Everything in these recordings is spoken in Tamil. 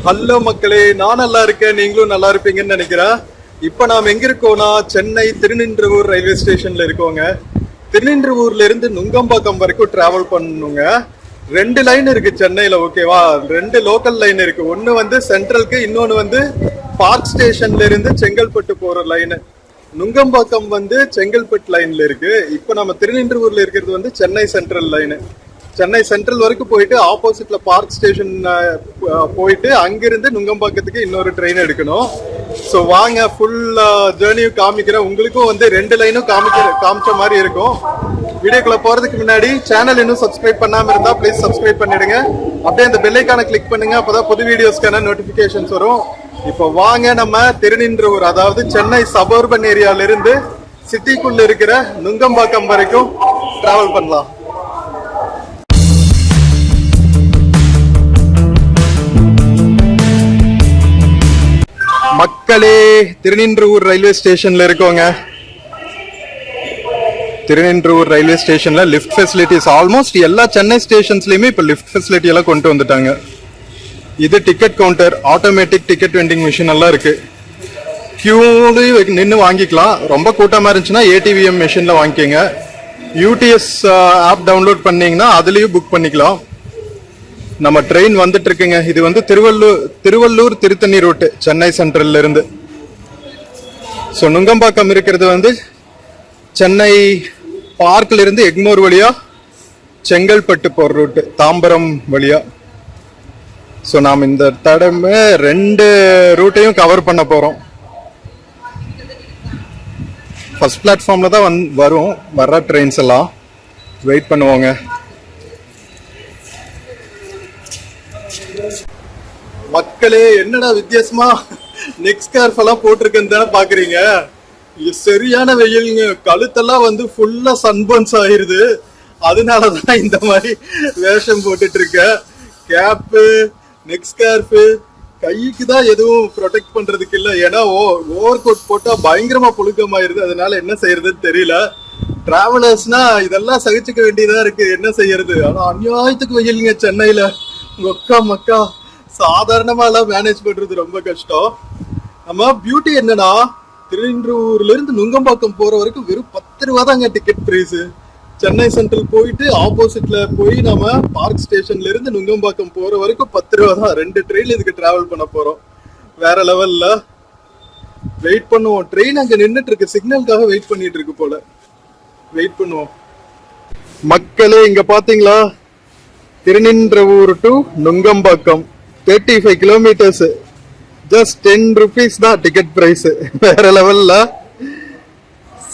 ஹலோ மக்களே, நான் நல்லா இருக்கேன், நீங்களும் நல்லா இருப்பீங்கன்னு நினைக்கிறேன். இப்போ நாம் எங்க இருக்கோம்னா சென்னை திருநின்றவூர் ரயில்வே ஸ்டேஷன்ல இருக்கோங்க. திருநின்றவூர்ல இருந்து நுங்கம்பாக்கம் வரைக்கும் டிராவல் பண்ணணுங்க. 2 லைன் இருக்கு சென்னையில, ஓகேவா? 2 லோக்கல் லைன் இருக்கு. ஒன்னு வந்து சென்ட்ரலுக்கு, இன்னொன்னு வந்து பார்க் ஸ்டேஷன்ல இருந்து செங்கல்பட்டு போற லைனு. நுங்கம்பாக்கம் வந்து செங்கல்பட்டு லைன்ல இருக்கு. இப்போ நம்ம திருநின்றவூர்ல இருக்கிறது வந்து Chennai central line. Chennai central வரைக்கும் போயிட்டு ஆப்போசிட்ல பார்க் ஸ்டேஷன் போயிட்டு அங்கிருந்து நுங்கம்பாக்கத்துக்கு இன்னொரு ட்ரெயின் எடுக்கணும். ஸோ வாங்க, ஃபுல் ஜேர்னியும் காமிக்கிறேன். உங்களுக்கும் வந்து 2 லைனும் காமிச்ச மாதிரி இருக்கும். வீடியோக்குள்ள போறதுக்கு முன்னாடி சேனல் இன்னும் சப்ஸ்கிரைப் பண்ணாம இருந்தா ப்ளீஸ் சப்ஸ்கிரைப் பண்ணிடுங்க. அப்படியே அந்த பெல் ஐகானை கிளிக் பண்ணுங்க, அப்பதான் புது வீடியோஸ்க்கான நோட்டிபிகேஷன்ஸ் வரும். இப்போ வாங்க, நம்ம திருநின்றவூர், அதாவது சென்னை சபர்பன் ஏரியால இருந்து சிட்டிக்குள்ள இருக்கிற நுங்கம்பாக்கம் வரைக்கும் டிராவல் பண்ணலாம். மக்களே, திருநின்றவூர் ரயில்வே ஸ்டேஷன்ல இருக்கோங்க. திருநின்றவூர் ரயில்வே ஸ்டேஷன்ல லிஃப்ட் ஃபெசிலிட்டிஸ் ஆல்மோஸ்ட் எல்லா சென்னை ஸ்டேஷன்ஸ்லயுமே இப்ப லிஃப்ட் ஃபெசிலிட்டி எல்லாம் கொண்டு வந்துட்டாங்க. இது ticket counter, automatic ticket vending machine எல்லாம் இருக்கு. கியூலையும் நின்று வாங்கிக்கலாம். ரொம்ப கூட்டமா இருந்துச்சுன்னா ஏடிவிஎம் மிஷின்ல வாங்கிக்கோங்க. யூடிஎஸ் ஆப் டவுன்லோட் பண்ணீங்கன்னா அதுலயும் புக் பண்ணிக்கலாம். நம்ம ட்ரெயின் வந்துட்டு இருக்குங்க. இது வந்து திருவள்ளூர் திருத்தணி ரூட், சென்னை சென்ட்ரல்ல இருந்து. ஸோ நுங்கம்பாக்கம் இருக்கிறது வந்து சென்னை பார்க்ல இருந்து எக்மோர் வழியா செங்கல்பட்டு போற ரூட், தாம்பரம் வழியா. ஸோ நாம் இந்த தடவை 2 ரூட்டையும் கவர் பண்ண போறோம். ஃபர்ஸ்ட் பிளாட்ஃபார்ம்ல தான் வர ட்ரெயின்ஸ் எல்லாம் வெயிட் பண்ணுவோங்க. மக்களே, என்னடா வித்தியாசமா நெக் ஸ்கார்ஃப் எல்லாம் போட்டிருக்கேன்னு தானே பாக்குறீங்க. சரியான வெயிலுங்க. கழுத்தெல்லாம் வந்து ஃபுல்லா சன்பர்ன்ஸ் ஆயிருது. அதனாலதான் இந்த மாதிரி வேஷம் போட்டுட்டு இருக்க. கேப்பு, நெக் ஸ்கார்ஃபு, கைக்கு தான் எதுவும் ப்ரொடெக்ட் பண்றதுக்கு இல்லை. ஏன்னா ஓவர் கோட் போட்டா பயங்கரமா புழுக்கமாயிருது. அதனால என்ன செய்யறதுன்னு தெரியல. டிராவலர்ஸ்னா இதெல்லாம் சகிச்சுக்க வேண்டியதா இருக்கு. என்ன செய்யறது? ஆனா அநியாயத்துக்கு வெயிலுங்க சென்னையில. மக்கா மக்கா, சாதாரணமா எல்லாம் மேனேஜ் பண்றது ரொம்ப கஷ்டம். நம்ம பியூட்டி என்னன்னா, திருநின்றவூர்ல இருந்து நுங்கம்பாக்கம் போற வரைக்கும் வெறும் 10 ரூபா தாங்க டிக்கெட் பிரைஸ். சென்னை சென்ட்ரல் போயிட்டு ஆப்போசிட்ல போய் நம்ம பார்க் ஸ்டேஷன்ல இருந்து நுங்கம்பாக்கம் போற வரைக்கும் 10 ரூபா தான். 2 ட்ரெயின் இதுக்கு டிராவல் பண்ண போறோம். வேற லெவல்ல. வெயிட் பண்ணுவோம். ட்ரெயின் அங்க நின்றுட்டு இருக்கு, சிக்னலுக்காக வெயிட் பண்ணிட்டு இருக்கு போல. வெயிட் பண்ணுவோம். மக்களே, இங்க பாத்தீங்களா, Thiruninravur to Nungambakkam 35 kilometres. Just 10 rupees தான் டிக்கெட் பிரைஸ். வேற லெவல்ல.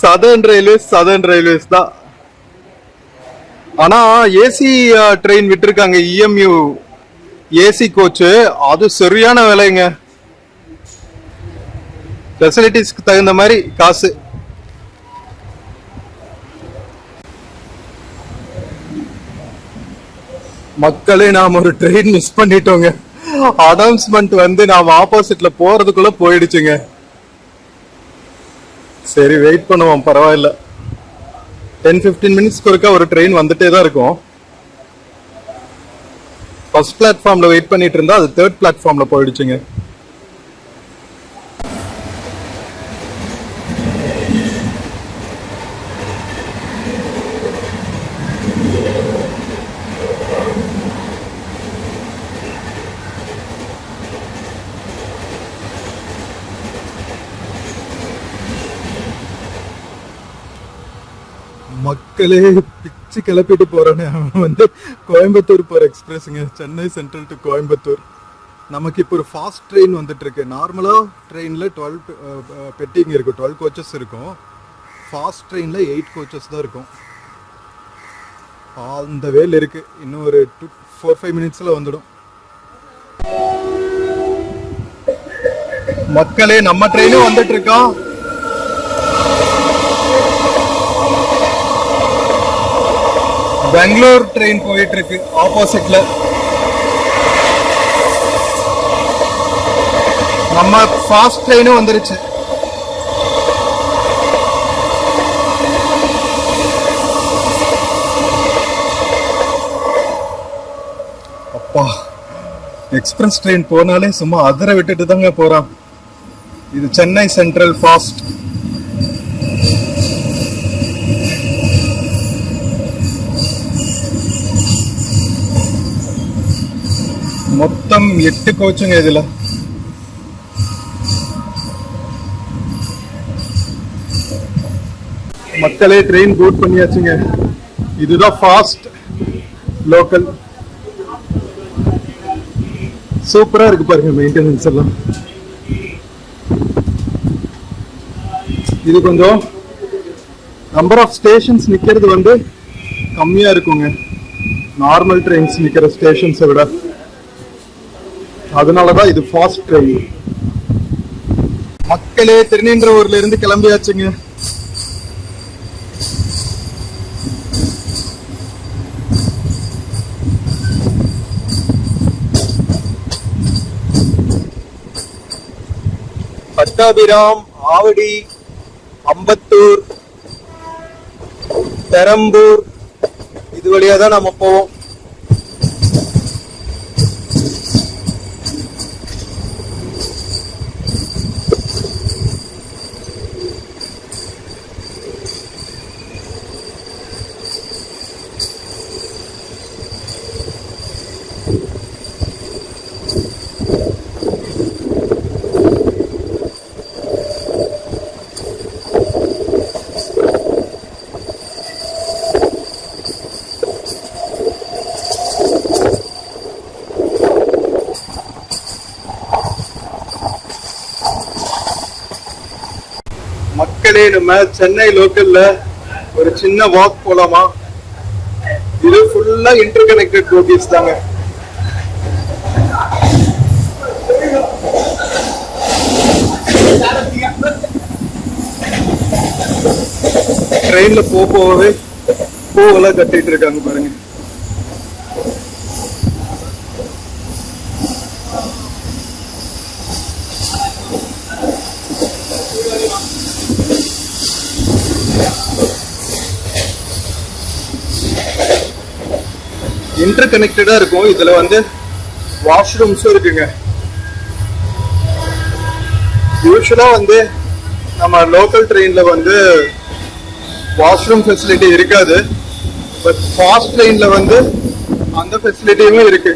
சதர்ன் ரயில்வேஸ் தான். ஆனா ஏசி ட்ரெயின் விட்டுருக்காங்க, இஎம்யூ ஏசி கோச்சு. அது சரியான விலைங்க. ஃபெசிலிட்டிஸ்க்கு தகுந்த மாதிரி காசு. மக்களே, நாம ஒரு ட்ரெயின் மிஸ் பண்ணிட்டோங்க. அனௌன்ஸ்மெண்ட் வந்து நாம ஆப்போசிட்ல போறதுக்குள்ள போயிடுச்சுங்க. சரி, வெயிட் பண்ணுவோம், பரவாயில்ல. 10-15 மினிட்ஸ்க்கு ஒருக்கா ஒரு ட்ரெயின் வந்துட்டே தான் இருக்கும். ஃபர்ஸ்ட் பிளாட்ஃபார்ம்ல வெயிட் பண்ணிட்டு இருந்தா அது 3rd பிளாட்ஃபார்ம்ல போயிடுச்சுங்க. மக்களே, பிச்சு கிளப்பிட்டு போறேன்னு. அவன் வந்து கோயம்புத்தூர் போற எக்ஸ்பிரஸ்ங்க, சென்னை சென்ட்ரல் டு கோயம்புத்தூர். நமக்கு இப்போ ஒரு ஃபாஸ்ட் ட்ரெயின் வந்துட்டு இருக்கு. நார்மலா ட்ரெயின்ல 12 பெட்டிங் இருக்கும், 12 கோச்சஸ் இருக்கும். ஃபாஸ்ட் ட்ரெயின்ல 8 கோச்சஸ் தான் இருக்கும். அந்த வேல் இருக்கு. இன்னும் ஒரு 4-5 மினிட்ஸ்ல வந்துடும். மக்களே, நம்ம ட்ரெயினும் வந்துட்டு இருக்கோம். பெங்களூர் ட்ரெயின் போயிட்டு இருக்கு ஆப்போசிட்ல. நம்ம ஃபாஸ்ட் ட்ரெயினும் வந்துருச்சு. அப்பா, எக்ஸ்பிரஸ் ட்ரெயின் போனாலே சும்மா அதிர விட்டுட்டு தாங்க போறான். இது சென்னை சென்ட்ரல் ஃபாஸ்ட். மொத்தம் 8 கோச்சுங்க இதுல. மக்களே ட்ரெயின் போட் பண்ணியாச்சுங்க. இதுதான் ஃபாஸ்ட் லோக்கல். சூப்பரா இருக்கு பாருங்க மெயின்டெனன்ஸ் எல்லாம். இது கொஞ்சம் நம்பர் ஆஃப் ஸ்டேஷன்ஸ் நிக்கிறது வந்து கம்மியா இருக்குங்க நார்மல் ட்ரெயின்ஸ் நிக்கிற ஸ்டேஷன்ஸை விட. அதனாலதான் இது ஃபாஸ்ட் ட்ரெயின். மக்களே திருநீன்றவூர்ல இருந்து கிளம்பியாச்சுங்க. பட்டாபிராம், ஆவடி, அம்பத்தூர், பெரம்பூர் இது வழியா தான் நம்ம போவோம். மக்களே நம்ம சென்னை லோக்கல்ல ஒரு சின்ன வாக் போலாமா? இது ஃபுல்லா இன்டர் கனெக்டட் போகீஸ் தாங்க. ட்ரெயின்ல போகவே பூவெல்லாம் கட்டிட்டு இருக்காங்க பாருங்க. இன்டர் கனெக்டடா இருக்கும். இதுல வந்து வாஷ்ரூம்ஸும் இருக்குங்க. யூஸ்வலா வந்து நம்ம லோக்கல் ட்ரெயின்ல வந்து வாஷ்ரூம் ஃபெசிலிட்டி இருக்காது. பட் ஃபாஸ்ட் ட்ரெயின்ல வந்து அந்த ஃபெசிலிட்டியுமே இருக்கு.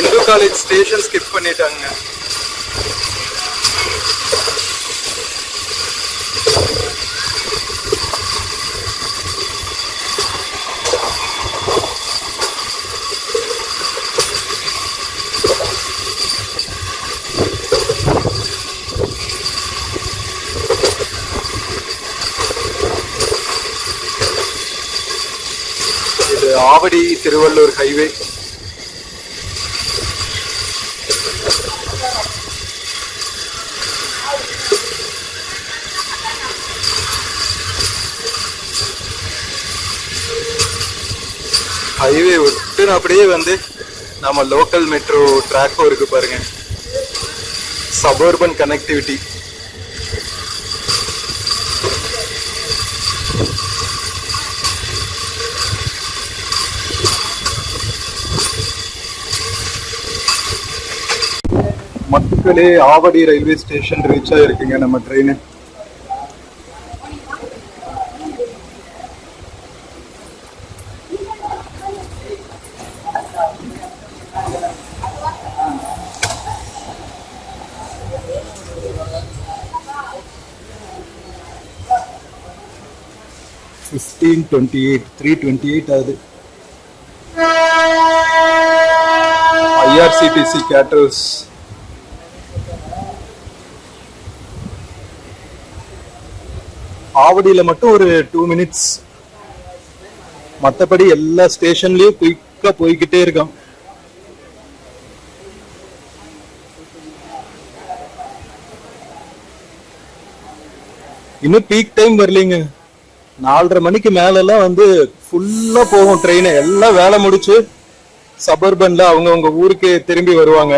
இந்து காலேஜ் ஸ்டேஷன் ஸ்கிப் பண்ணிட்டாங்க. இது ஆவடி திருவள்ளூர் ஹைவே. ஹைவே விட்டு அப்படியே வந்து நம்ம லோக்கல் மெட்ரோ ட்ராக்கும் இருக்கு பாருங்க. Suburban connectivity. மக்களே ஆவடி ரயில்வே ஸ்டேஷன் ரீச் ஆயிருக்குங்க நம்ம ட்ரெயின். (15:28) 3:28 ஆகுது. IRCTC கேட்டர்ஸ். ஆவடியில மட்டும் ஒரு 2 minutes. மற்றபடி எல்லா ஸ்டேஷன்லயும் குயிக்கா போய்கிட்டே இருக்கான். இன்னும் பீக் டைம் வரலீங்க. 4:30 மணிக்கு மேல எல்லாம் வந்து ஃபுல்லா போகும் ட்ரெயின். எல்லாம் வேலை முடிச்சு சபர்பன்ல அவங்கவுங்க ஊருக்கு திரும்பி வருவாங்க.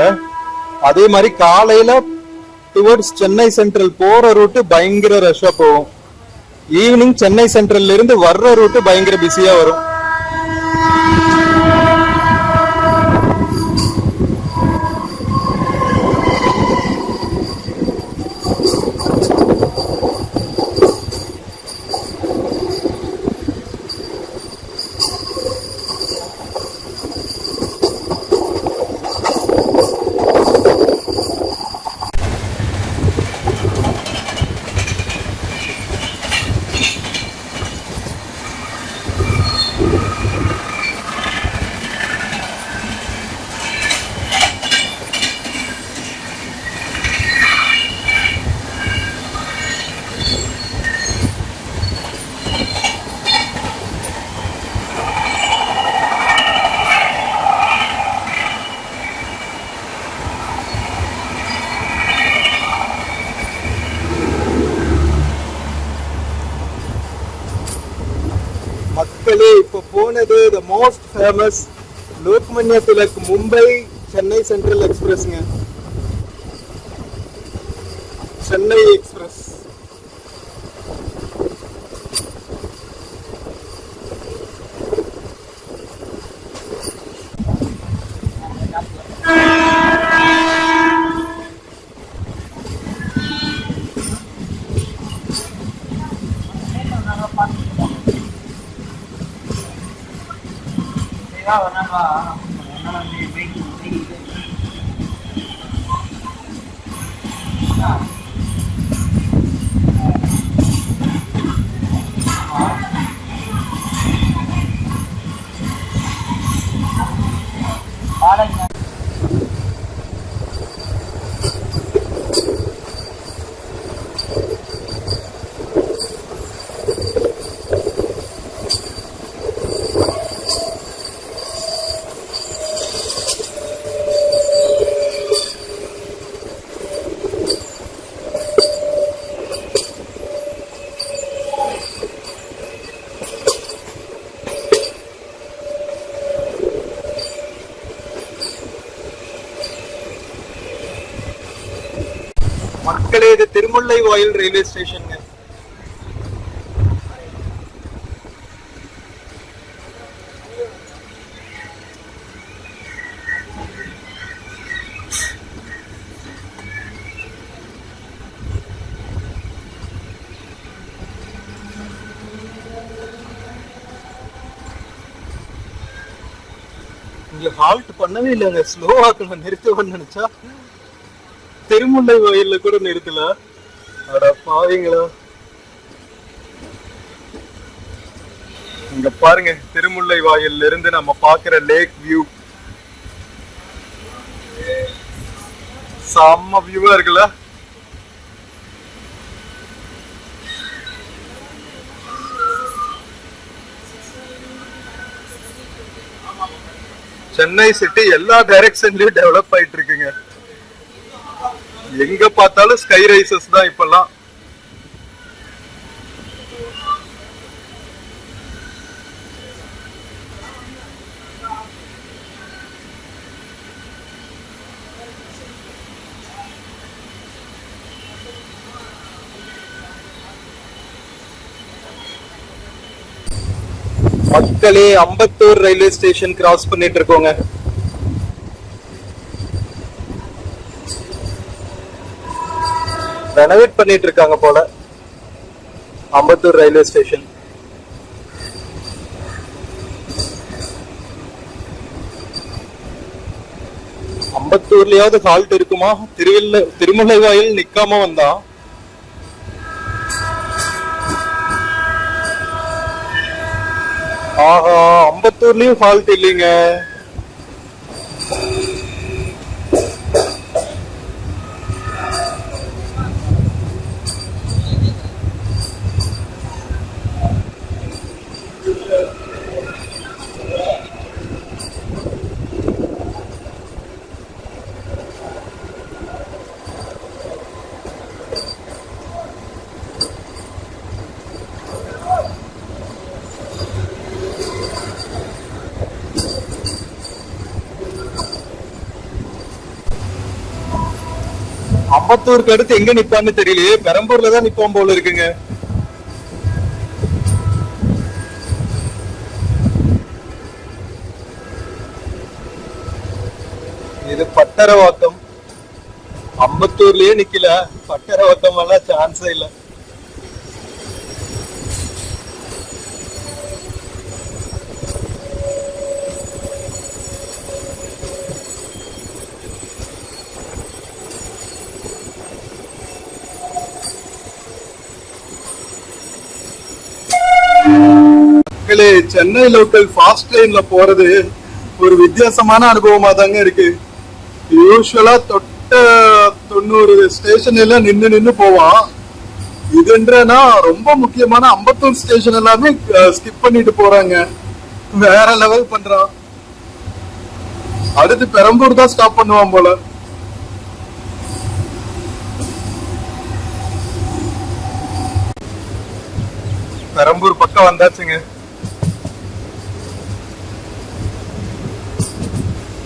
அதே மாதிரி காலையில டுவர்ட்ஸ் சென்னை சென்ட்ரல் போற ரூட்டு பயங்கர ரஷ்ஷா போகும். ஈவினிங் சென்னை சென்ட்ரல்ல இருந்து வர்ற ரூட்டு பயங்கர பிஸியா வரும். மக்களே இப்ப போனது the most famous Lokmanya Tilak Mumbai Chennai central எக்ஸ்பிரஸ்ங்க. சென்னை எக்ஸ்பிரஸ். மக்களே இது திருமுல்லை வாயில் ரயில்வே ஸ்டேஷன். இங்க ஹால்ட் பண்ணவே இல்லைங்க. ஸ்லோ ஆக்கணும் நிறுத்துவேன்னு நினைச்சா திருமுல்லை வாயில்ல கூட நிறுத்தல. அட பாவீங்களா. இங்க பாருங்க திருமுல்லை வாயில்ல இருந்து நம்ம பாக்குற லேக் வியூ செம்ம வியூவா இருக்குல்ல. சென்னை சிட்டி எல்லா டைரக்ஷன்லயும் டெவலப் ஆயிட்டு இருக்குங்க. எங்க பார்த்தாலும் ஸ்கை ரைசஸ் தான் இப்பெல்லாம். மக்களே அம்பத்தூர் ரயில்வே ஸ்டேஷன் கிராஸ் பண்ணிட்டு இருக்கோங்க. ரெனோவேட் பண்ணிட்டு இருக்காங்க போல அம்பத்தூர் ரயில்வே ஸ்டேஷன். அம்பத்தூர்லயாவது ஹால்ட் இருக்குமா? திருமுல்லை வாயில் நிக்காம வந்தா. ஆஹா, அம்பத்தூர்லயும் ஹால்ட் இல்லைங்க. அம்பத்தூருக்கு அடுத்து எங்க நிப்பான்னு தெரியலையே, பெரம்பூர்ல தான் நிப்பான் போல இருக்குங்க. இது பட்டரவாக்கம். அம்பத்தூர்லயே நிக்கல, பட்டரவாக்கம் எல்லாம் சான்ஸே இல்ல. சென்னை லோக்கல் ஃபாஸ்ட் ட்ரெயின்ல போறது ஒரு வித்தியாசமான அனுபவமா தாங்க இருக்கு. யூஸ்வலா தொட்ட 90 ஸ்டேஷன் எல்லாம் நின்னு போவான். இதுன்றனா ரொம்ப முக்கியமான அம்பத்தூர் ஸ்டேஷன் எல்லாமே ஸ்கிப் பண்ணிட்டு போறாங்க. வேற லெவல் பண்றான். அடுத்து பெரம்பூர் தான் ஸ்டாப் பண்ணுவான் போல. பெரம்பூர் பக்கம் வந்தாச்சுங்க.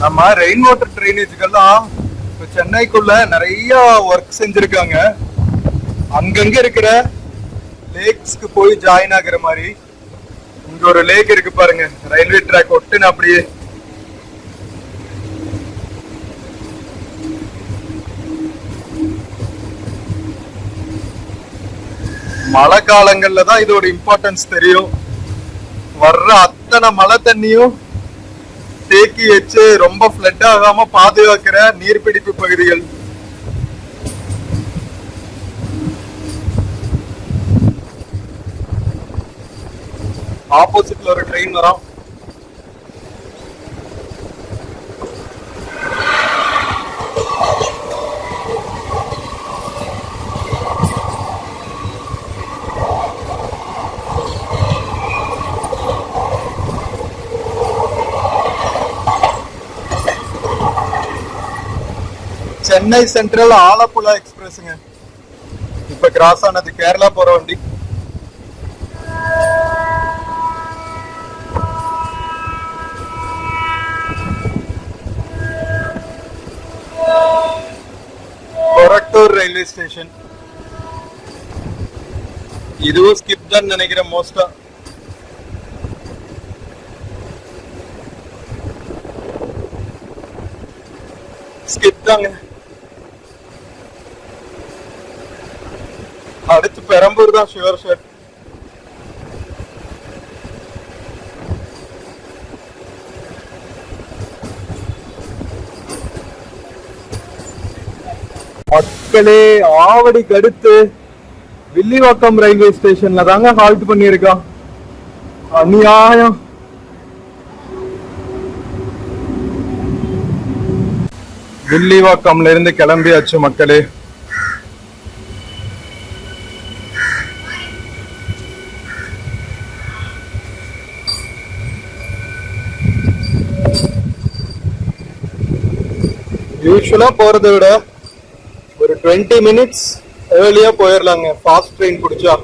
நம்ம ரெயின் வாட்டர் ட்ரைனேஜுக்கெல்லாம் இப்ப சென்னைக்குள்ள நிறைய ஒர்க் செஞ்சிருக்காங்க. அங்கங்க இருக்கிற லேக்ஸ்க்கு போய் ஜாயின் ஆகுற மாதிரி இங்க ஒரு லேக் இருக்கு பாருங்க, ரயில்வே ட்ராக் ஒட்டுன்னு அப்படியே. மழை காலங்கள்ல தான் இதோட இம்பார்ட்டன்ஸ் தெரியும். வர்ற அத்தனை மழை தண்ணியும் தேக்கி வச்சு ரொம்ப ஃப்ளட் ஆகாம பாதுகாக்கிற நீர்பிடிப்பு பகுதிகள். ஆப்போசிட்ல ஒரு ட்ரெயின் வரும். சென்னை சென்ட்ரல் ஆலப்புழா எக்ஸ்பிரஸ்ங்க இப்ப கிராஸ் ஆனது. கேரளா போற வண்டி. Korattur railway station. இதுவும் ஸ்கிப் தான் நினைக்கிறேன் மோஸ்டா. ஸ்கிப் தாங்க. அடுத்து பெரம்பூர் தான் ஷுவர் ஷாட். மக்களே, ஆவடிக்கு அடுத்து வில்லிவாக்கம் ரயில்வே ஸ்டேஷன்ல தாங்க ஹால்ட் பண்ணியிருக்கான். அநியாயம். வில்லிவாக்கம்ல இருந்து கிளம்பியாச்சு மக்களே. யூஸ்வலா போறதை விட ஒரு 20 மினிட்ஸ் ஏர்லியா போயிடலாங்க ஃபாஸ்ட் ட்ரெயின் பிடிச்சா.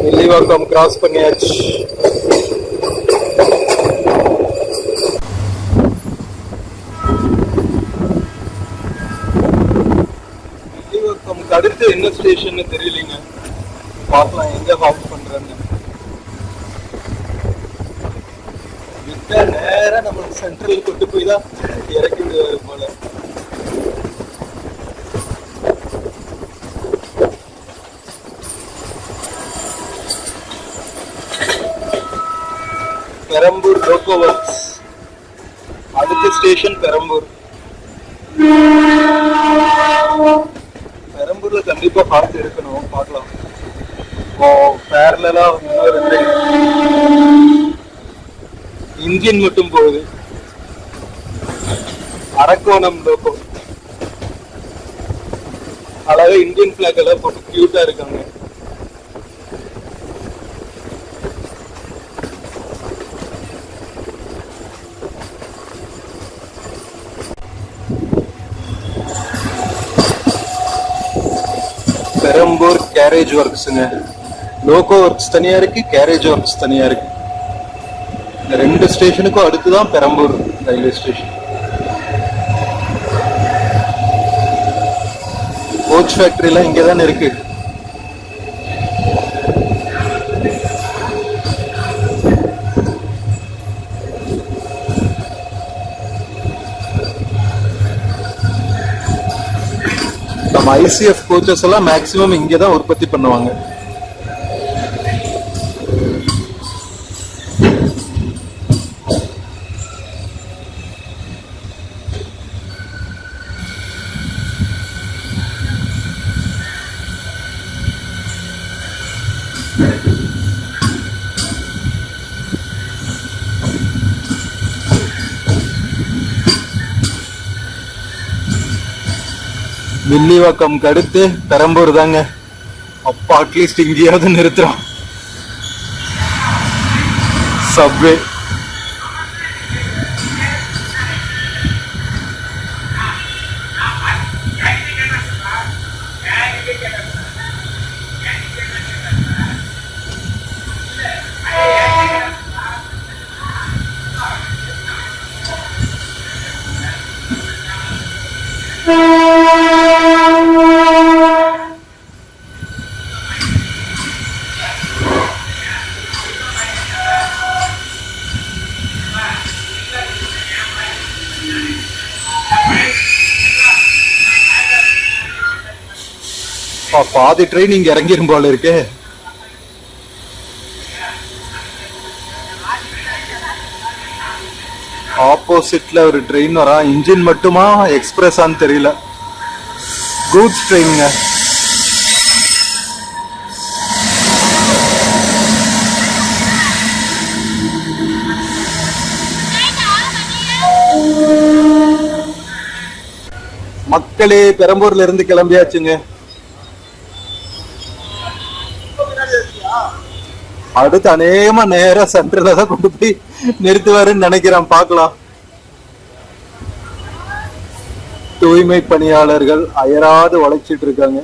வில்லிவாக்கம் கிராஸ் பண்ணியாச்சு. வில்லிவாக்கம் அடுத்து என்ன ஸ்டேஷன் தெரியலீங்க. பார்க்கலாம் எங்க ஹால்ட் பண்றேன்னு. நேரா நம்மளுக்கு சென்ட்ரல் கொண்டு போய் தான் இறக்கி விடுவாரு போல. பெரம்பூர் லோகோ ஒர்க்ஸ் அடுத்த ஸ்டேஷன் பெரம்பூர். பெரம்பூர்ல கண்டிப்பா பார்த்து எடுக்கணும். பார்க்கலாம். பேரலா இன்னொரு இன்ஜின் மட்டும் போகுது. அரக்கோணம் லோகோ. அழகா இந்தியன் பிளாக் எல்லாம் போட்டு கியூட்டா இருக்காங்க. பெரம்பூர் கேரேஜ் ஒர்க்ஸ்ங்க. லோகோ ஒர்க்ஸ் தனியா இருக்கு, கேரேஜ் ஒர்க்ஸ் தனியா இருக்கு. இந்த 2 ஸ்டேஷனுக்கும் அடுத்துதான் Perambur railway station. Coach factory எல்லாம் இங்கே தானே இருக்கு. நம்ம ICF கோச்சஸ் எல்லாம் மேக்சிமம் இங்கே தான் உற்பத்தி பண்ணுவாங்க. வில்லிவாக்கம்க்கு அடுத்து பெரம்பூர் தாங்க. அப்பா அட்லீஸ்ட் இங்கேயாவது நிறுத்துறோம். சப்வே பாதி ட்ரெயின் இங்க இறங்கிரும் போல இருக்கு. ஆப்போசிட்ல ஒரு ட்ரெயின் வரா. இன்ஜின் மட்டுமா எக்ஸ்பிரஸான்னு தெரியல. கூட்ஸ் ட்ரெயினுங்க. மக்களே பெரம்பூர்ல இருந்து கிளம்பியாச்சுங்க. அடுத்து அநேகமா நேரா சென்டர்ல தான் கொண்டு போய் நிறுத்துவாருன்னு நினைக்கிறேன். பார்க்கலாம். தூய்மை பணியாளர்கள் அயராது உழைச்சிட்டு இருக்காங்க.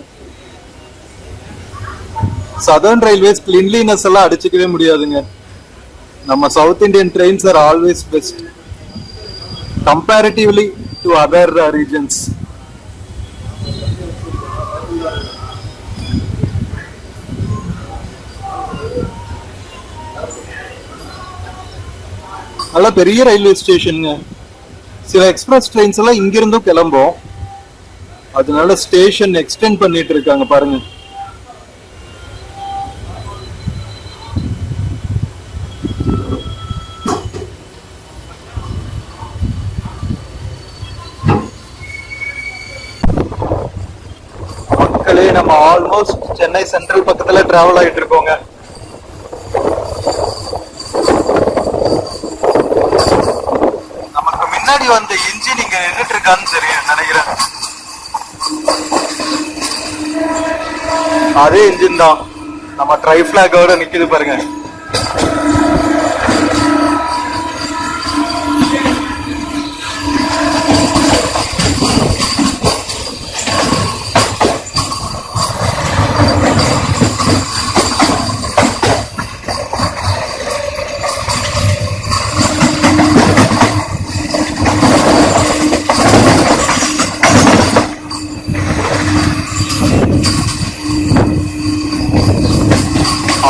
சதர்ன் ரயில்வேஸ் கிளீன்லினஸ் எல்லாம் அடிச்சுக்கவே முடியாதுங்க. நம்ம south Indian trains are always best comparatively to other regions. நல்ல பெரிய ரயில்வே ஸ்டேஷனுங்க. சில எக்ஸ்பிரஸ் ட்ரெயின்ஸ் எல்லாம் இங்கிருந்தும் கிளம்பும். அதனால ஸ்டேஷன் எக்ஸ்டெண்ட் பண்ணிட்டு இருக்காங்க பாருங்க. மக்களே நம்ம ஆல்மோஸ்ட் சென்னை சென்ட்ரல் பக்கத்துல டிராவல் ஆயிட்டு இருக்கோங்க. முன்னாடி வந்த இன்ஜின் இங்க நின்றுட்டு இருக்கான்னு தெரியும் நினைக்கிறேன். அதே இன்ஜின் தான் நம்ம ட்ரை பிளாகோட நிக்குது பாருங்க.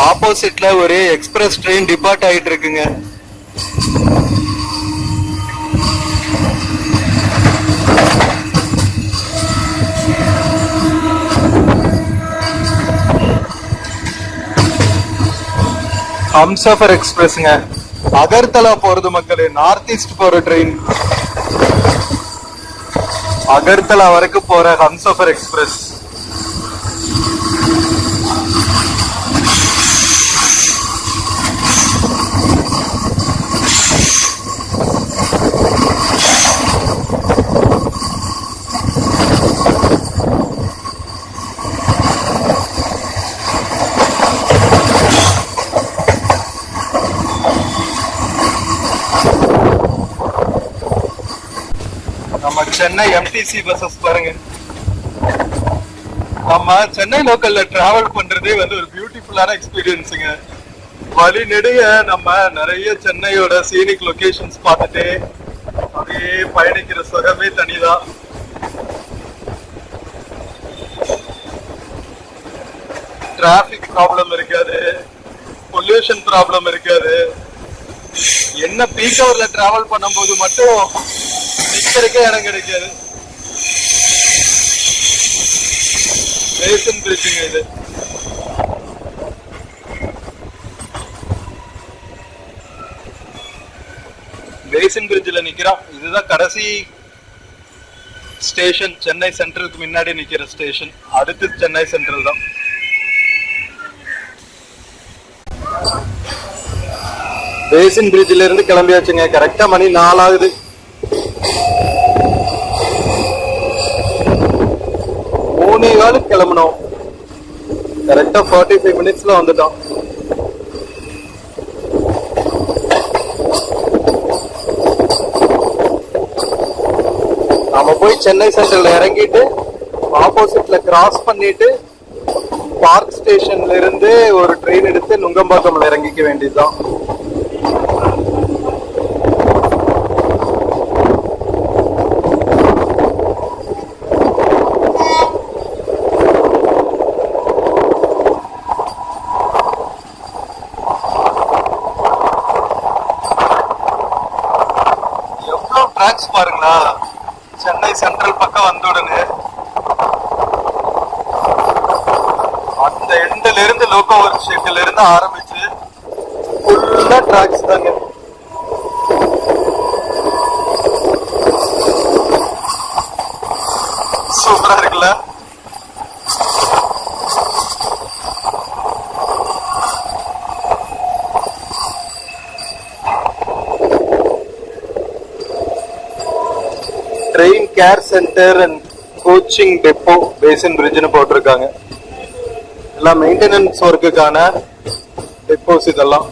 ஆப்போசிட்ல ஒரு எக்ஸ்பிரஸ் ட்ரெயின் டிபார்ட் ஆயிட்டு இருக்குங்க. ஹம்சஃபர் எக்ஸ்பிரஸ்ங்க. அகர்தலா போறது மக்களே. நார்த் ஈஸ்ட் போற ட்ரெயின். அகர்தலா வரைக்கும் போற ஹம்சஃபர் எக்ஸ்பிரஸ். நம்ம சென்னை MTC பஸ்ஸஸ் பாருங்க. நம்ம சென்னை லோக்கல்ல டிராவல் பண்றதே வந்து ஒரு பியூட்டிஃபுல்லான எக்ஸ்பீரியன்ஸுங்க. வழி நெடுக நம்ம நிறைய சென்னையோட சீனிக் லொகேஷன்ஸ் பார்த்துட்டு அப்படியே பயணிக்கிற சுகமே தனிதான். டிராபிக் ப்ராப்ளம் இருக்காது, பொல்யூஷன் ப்ராப்ளம் இருக்காது. என்ன பீக் ஹவர்ல டிராவல் பண்ணும்போது மட்டும் நிக்கிறதுக்கே இடம் கிடைக்காது. பேசின் பிரிட்ஜுங்க இது. பேசின் பிரிட்ஜில் நிக்கிறோம். இதுதான் கடைசி ஸ்டேஷன். சென்னை சென்ட்ரலுக்கு முன்னாடி நிக்கிற ஸ்டேஷன். அடுத்து சென்னை சென்ட்ரல் தான். பேசின் பிரிட்ஜில இருந்து கிளம்பியாச்சுங்க. கரெக்டா மணி 4 ஆகுது. மூணே காலுக்கு கிளம்பணும். கரெக்டா 45 மினிட்ஸ்ல வந்துட்டோம். நாம போய் சென்னை சென்ட்ரல்ல இறங்கிட்டு ஆப்போசிட்ல கிராஸ் பண்ணிட்டு பார்க் ஸ்டேஷன்ல இருந்து ஒரு ட்ரெயின் எடுத்து நுங்கம்பாக்கம்ல இறங்கிக்க வேண்டியதுதான். எவ்வளவு டிராக்ஸ் பாருங்களா. சென்னை சென்ட்ரல் பக்கம் வந்த உடனே அந்த எண்ட்ல இருந்து லோக்கோ ஒர்க் ஷெட்ல இருந்து ஆரம்பிச்சு ஃபுல்லா டிராக்ஸ் தாங்க. சூப்பரா இருக்குல்ல. Train care centre and coaching depot Basin பிரிட்ஜ்னு போட்டிருக்காங்க. எல்லாம் மெயின்டெனன்ஸ் ஒர்க்குக்கான டெப்போஸ் இதெல்லாம்.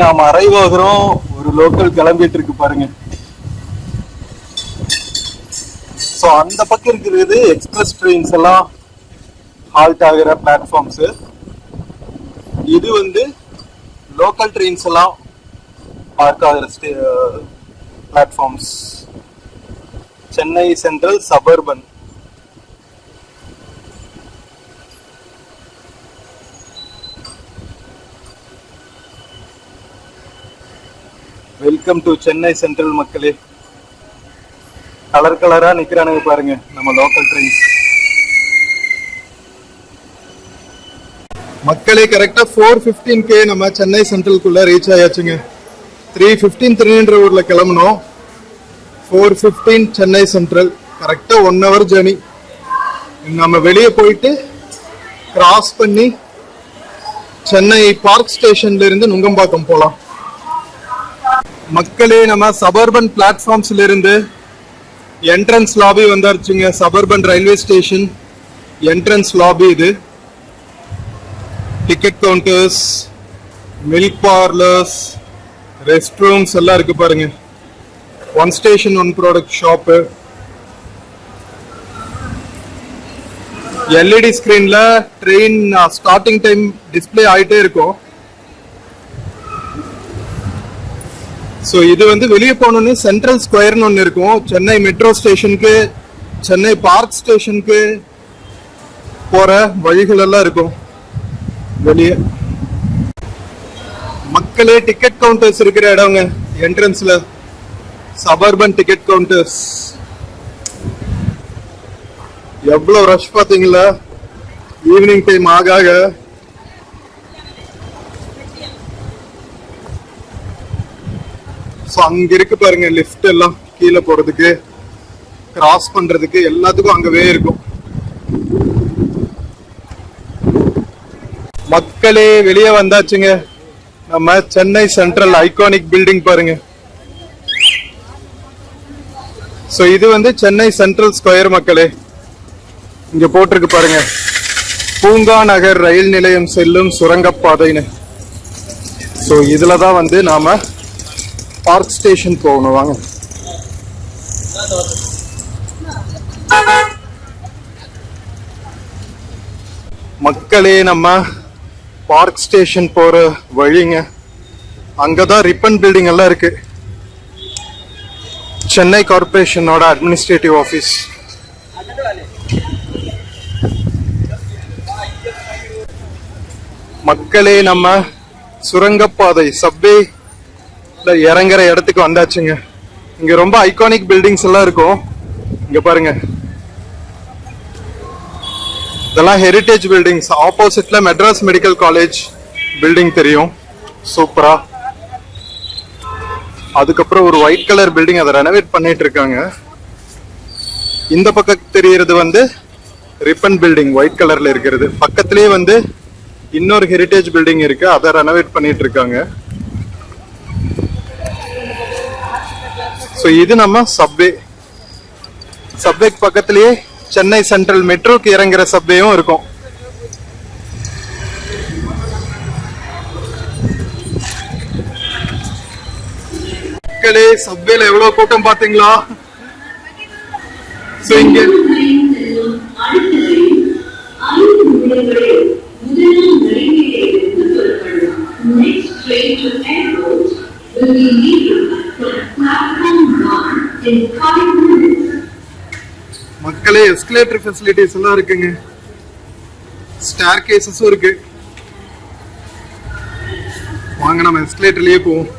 நாம அரைவாகிறோம். ஒரு லோக்கல் கிளம்பிட்டு இருக்கு பாருங்க. சோ அந்த பக்கம் இருக்கிறது எக்ஸ்பிரஸ் ட்ரெயின்ஸ் எல்லாம் ஹால்ட் ஆகிற பிளாட்ஃபார்ம்ஸ். இது வந்து லோக்கல் ட்ரெயின்ஸ் எல்லாம் பார்க் ஆகிற platforms. Chennai central suburban. Welcome to Chennai central மக்களே. கலர் கலரா நிக்கிறானுங்க பாருங்க நம்ம லோக்கல் ட்ரெயின்ஸ். மக்களே கரெக்டா 4:15 நம்ம சென்னை சென்ட்ரலுக்குள்ள ரீச் ஆயாச்சுங்க. 3:15 திருநெல்வேலி ரோட்ல கிளம்பணும். 4:15 சென்னை சென்ட்ரல். கரெக்டா 1 hour ஜர்னி. நம்ம வெளியே போயிட்டு கிராஸ் பண்ணி சென்னை பார்க் ஸ்டேஷன்ல இருந்து நுங்கம்பாக்கம் போலாம். மக்களே நம்ம சபர்பன் பிளாட்ஃபார்ம்ஸ்ல இருந்து என்ட்ரன்ஸ் லாபி வந்தாச்சுங்க. Suburban railway station entrance lobby இது. Ticket counters, milk parlours, rest rooms எல்லாம் இருக்கு பாருங்க. 1 ஸ்டேஷன் 1 ப்ராடக்ட் ஷாப்பு. எல்இடி ஸ்கிரீன்ல ட்ரெயின் ஸ்டார்டிங் டைம் டிஸ்பிளே ஆயிட்டே இருக்கும். ஸோ இது வந்து வெளியே போனோன்னு சென்ட்ரல் ஸ்கொயர்னு ஒன்று இருக்கும். சென்னை மெட்ரோ ஸ்டேஷனுக்கு, சென்னை பார்க் ஸ்டேஷனுக்கு போற வழிகள் எல்லாம் இருக்கும் வெளியே. மக்களே டிக்கெட் கவுண்டர்ஸ் இருக்கிற இடங்க என்ட்ரன்ஸ்ல. Suburban ticket counters. எவ்வளவு ரஷ் பாத்தீங்களா ஈவினிங் டைம் ஆக ஆக. அங்க இருக்கு பாருங்க லிஃப்ட் எல்லாம் கீழே போறதுக்கு, கிராஸ் பண்றதுக்கு எல்லாத்துக்கும் அங்கவே இருக்கும். மக்களே வெளியே வந்தாச்சுங்க. நம்ம சென்னை சென்ட்ரல் ஐகானிக் பில்டிங் பாருங்க. சோ இது வந்து சென்னை சென்ட்ரல் ஸ்கொயர் மக்களே. இங்க போட்டிருக்கு பாருங்க, பூங்கா நகர் ரயில் நிலையம் செல்லும் சுரங்கப்பாதைன்னு. சோ இதுலதான் வந்து நாம பார்க் ஸ்டேஷன் போகணும். வாங்க. மக்களே நம்ம பார்க் ஸ்டேஷன் போற வழிங்க. அங்கதான் ரிப்பன் பில்டிங் எல்லாம் இருக்கு. சென்னை கார்பரேஷனோட அட்மினிஸ்ட்ரேட்டிவ் ஆபீஸ். மக்களே நம்ம சுரங்கப்பாதை சப்வே இறங்குற இடத்துக்கு வந்தாச்சுங்க. இங்க ரொம்ப ஐகானிக் பில்டிங்ஸ் எல்லாம் இருக்கும். இங்க பாருங்க, இதெல்லாம் ஹெரிட்டேஜ் பில்டிங்ஸ். ஆப்போசிட்ல மெட்ராஸ் மெடிக்கல் காலேஜ் பில்டிங் தெரியும், சூப்பரா. அதுக்கப்புறம் ஒரு ஒயிட் கலர் பில்டிங், அதை ரெனோவேட் பண்ணிட்டு இருக்காங்க. இந்த பக்கம் தெரியறது வந்து ரிப்பன் பில்டிங், ஒயிட் கலர்ல இருக்கிறது. பக்கத்திலேயே வந்து இன்னொரு ஹெரிட்டேஜ் பில்டிங் இருக்கு, அதை ரெனோவேட் பண்ணிட்டு இருக்காங்க. சோ இது நம்ம சப்வே. சப்வேக்கு பக்கத்திலேயே சென்னை சென்ட்ரல் மெட்ரோக்கு இறங்குற சப்வேயும் இருக்கும். மக்களே சப்வேல எவ்வளவு கூட்டம் பாத்தீங்களா? சோ இங்க மக்களே எஸ்கலேட்டர் ஃபெசிலிட்டிஸ் எல்லாம் இருக்குங்க. ஸ்டேர் கேசஸும் இருக்கு. வாங்க நம்ம எஸ்கலேட்டர்லயே போவோம்.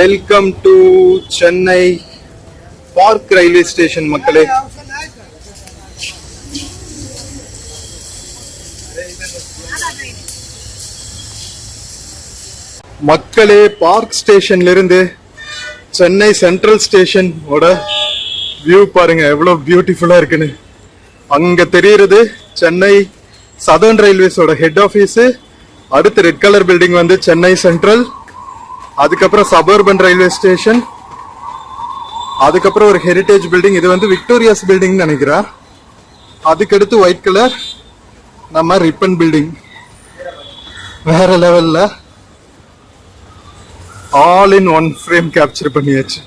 Welcome to Chennai park railway station மக்களே. மக்களே பார்க் ஸ்டேஷன்ல இருந்து சென்னை சென்ட்ரல் ஸ்டேஷன் ஓட வியூ பாருங்க, எவ்வளவு பியூட்டிஃபுல்லா இருக்குன்னு. அங்க தெரியுறது சென்னை சதர்ன் ரயில்வேஸோட ஹெட் ஆபீஸ். அடுத்து ரெட் கலர் பில்டிங் வந்து சென்னை சென்ட்ரல். அதுக்கப்புறம் சபர்பன் ரயில்வே ஸ்டேஷன். அதுக்கப்புறம் ஒரு ஹெரிட்டேஜ் பில்டிங், இது வந்து விக்டோரியாஸ் பில்டிங் நினைக்கிறேன். அதுக்கடுத்து ஒயிட் கலர் நம்ம ரிப்பன் பில்டிங். வேற லெவல்ல all in one frame capture பண்ணியாச்சு.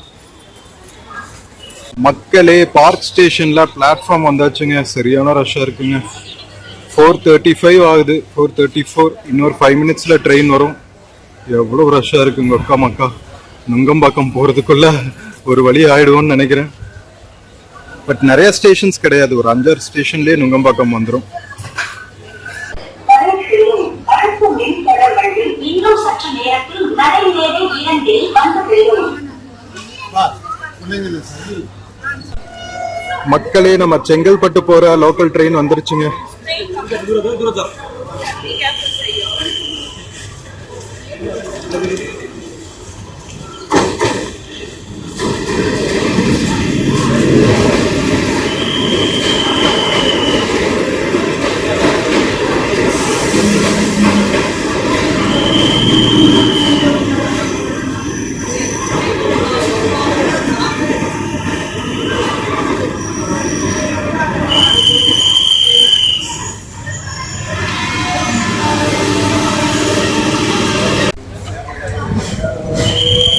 மக்களே பார்க் ஸ்டேஷன்ல பிளாட்ஃபார்ம் வந்தாச்சுங்க. சரியான ரஷ்ஷா இருக்குங்க. 4:35 ஆகுது, 4:34. இன்னொரு 5 மினிட்ஸ்ல ட்ரெயின் வரும். எவ்வளவு ரஷ்ஷா இருக்குங்க அக்கா மக்கா. நுங்கம்பாக்கம் போறதுக்குள்ள ஒரு வழி ஆயிடுவோம்னு நினைக்கிறேன். பட் நிறைய ஸ்டேஷன்ஸ் கிடையாது, ஒரு 5-6 ஸ்டேஷன்லயே நுங்கம்பாக்கம் வந்துடும். மக்களே நம்ம செங்கல்பட்டு போற லோக்கல் ட்ரெயின் வந்துருச்சுங்க.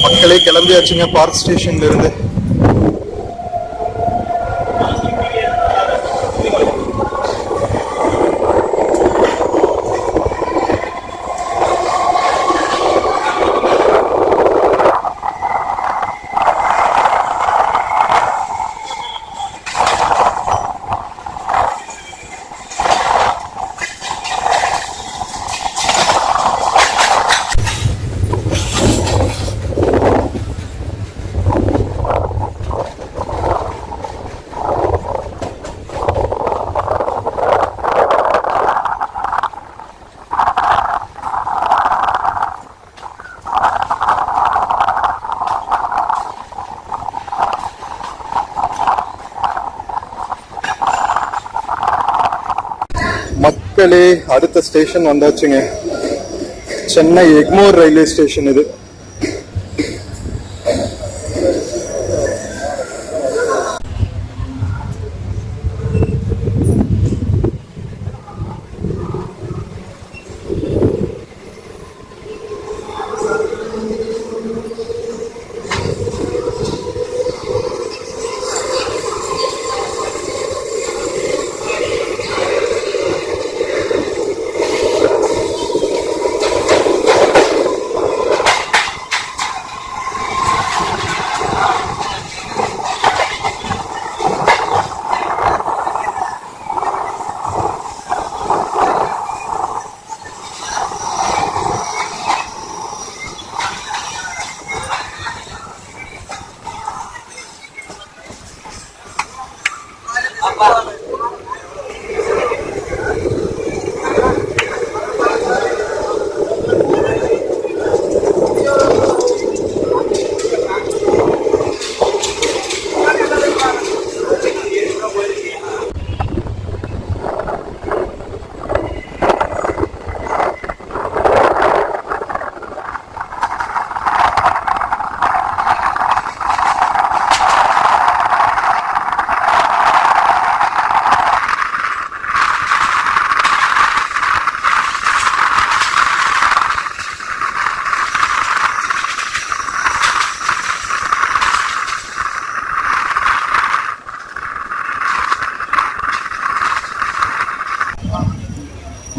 மக்களே கிளம்பியாச்சுங்க பார்க் ஸ்டேஷன்ல இருந்து. மக்களே அடுத்த ஸ்டேஷன் வந்தாச்சுங்க. சென்னை எக்மோர் ரயில்வே ஸ்டேஷன் இது.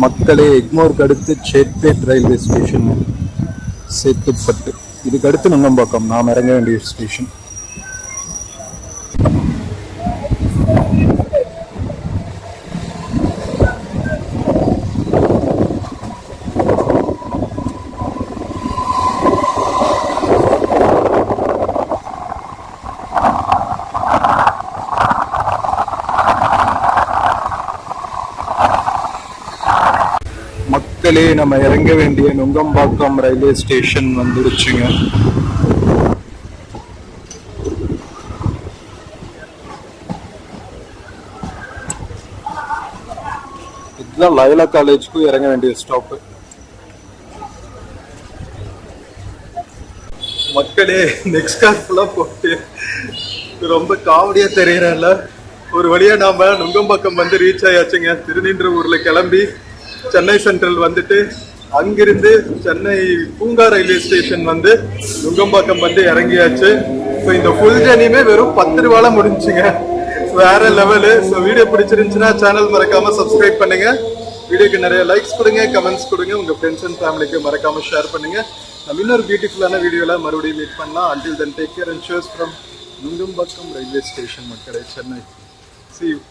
மக்களே, எக்மோருக்கு அடுத்து சேத்பேட் ரயில்வே ஸ்டேஷன், சேத்துப்பட்டு. இதுக்கு அடுத்து நுங்கம்பாக்கம் நாம் இறங்க வேண்டிய ஸ்டேஷன். மக்களே, நம்ம இறங்க வேண்டிய நுங்கம்பாக்கம் ரயில்வே ஸ்டேஷன் வந்துருச்சுங்க. இதுதான் லயோலா காலேஜ்க்கு இறங்க வேண்டிய ஸ்டாப். மக்களே, நெக்ஸ்ட் கார் ஃபுல்லா போட்டு ரொம்ப காமெடியா தெரியறல. ஒரு வழியா நாம நுங்கம்பாக்கம் வந்து ரீச் ஆயாச்சுங்க. திருநின்ற ஊர்ல கிளம்பி சென்னை சென்ட்ரல் வந்துட்டு அங்கிருந்து சென்னை பூங்கா ரயில்வே ஸ்டேஷன் வந்து நுங்கம்பாக்கம் வந்து இறங்கியாச்சு. ஸோ இந்த ஃபுல் ஜர்னியுமே வெறும் 10 ரூபால முடிஞ்சுங்க. வேற லெவலு. ஸோ வீடியோ பிடிச்சிருந்துச்சுன்னா சேனல் மறக்காம சப்ஸ்கிரைப் பண்ணுங்க. வீடியோக்கு நிறைய லைக்ஸ் கொடுங்க, கமெண்ட்ஸ் கொடுங்க, உங்க ஃப்ரெண்ட்ஸ் அண்ட் ஃபேமிலிக்கு மறக்காம ஷேர் பண்ணுங்க. நம்ம இன்னொரு பியூட்டிஃபுல்லான வீடியோல மறுபடியும் மீட் பண்ணலாம். until then take care and cheers from Nungambakkam railway station மக்களே, சென்னை. See you.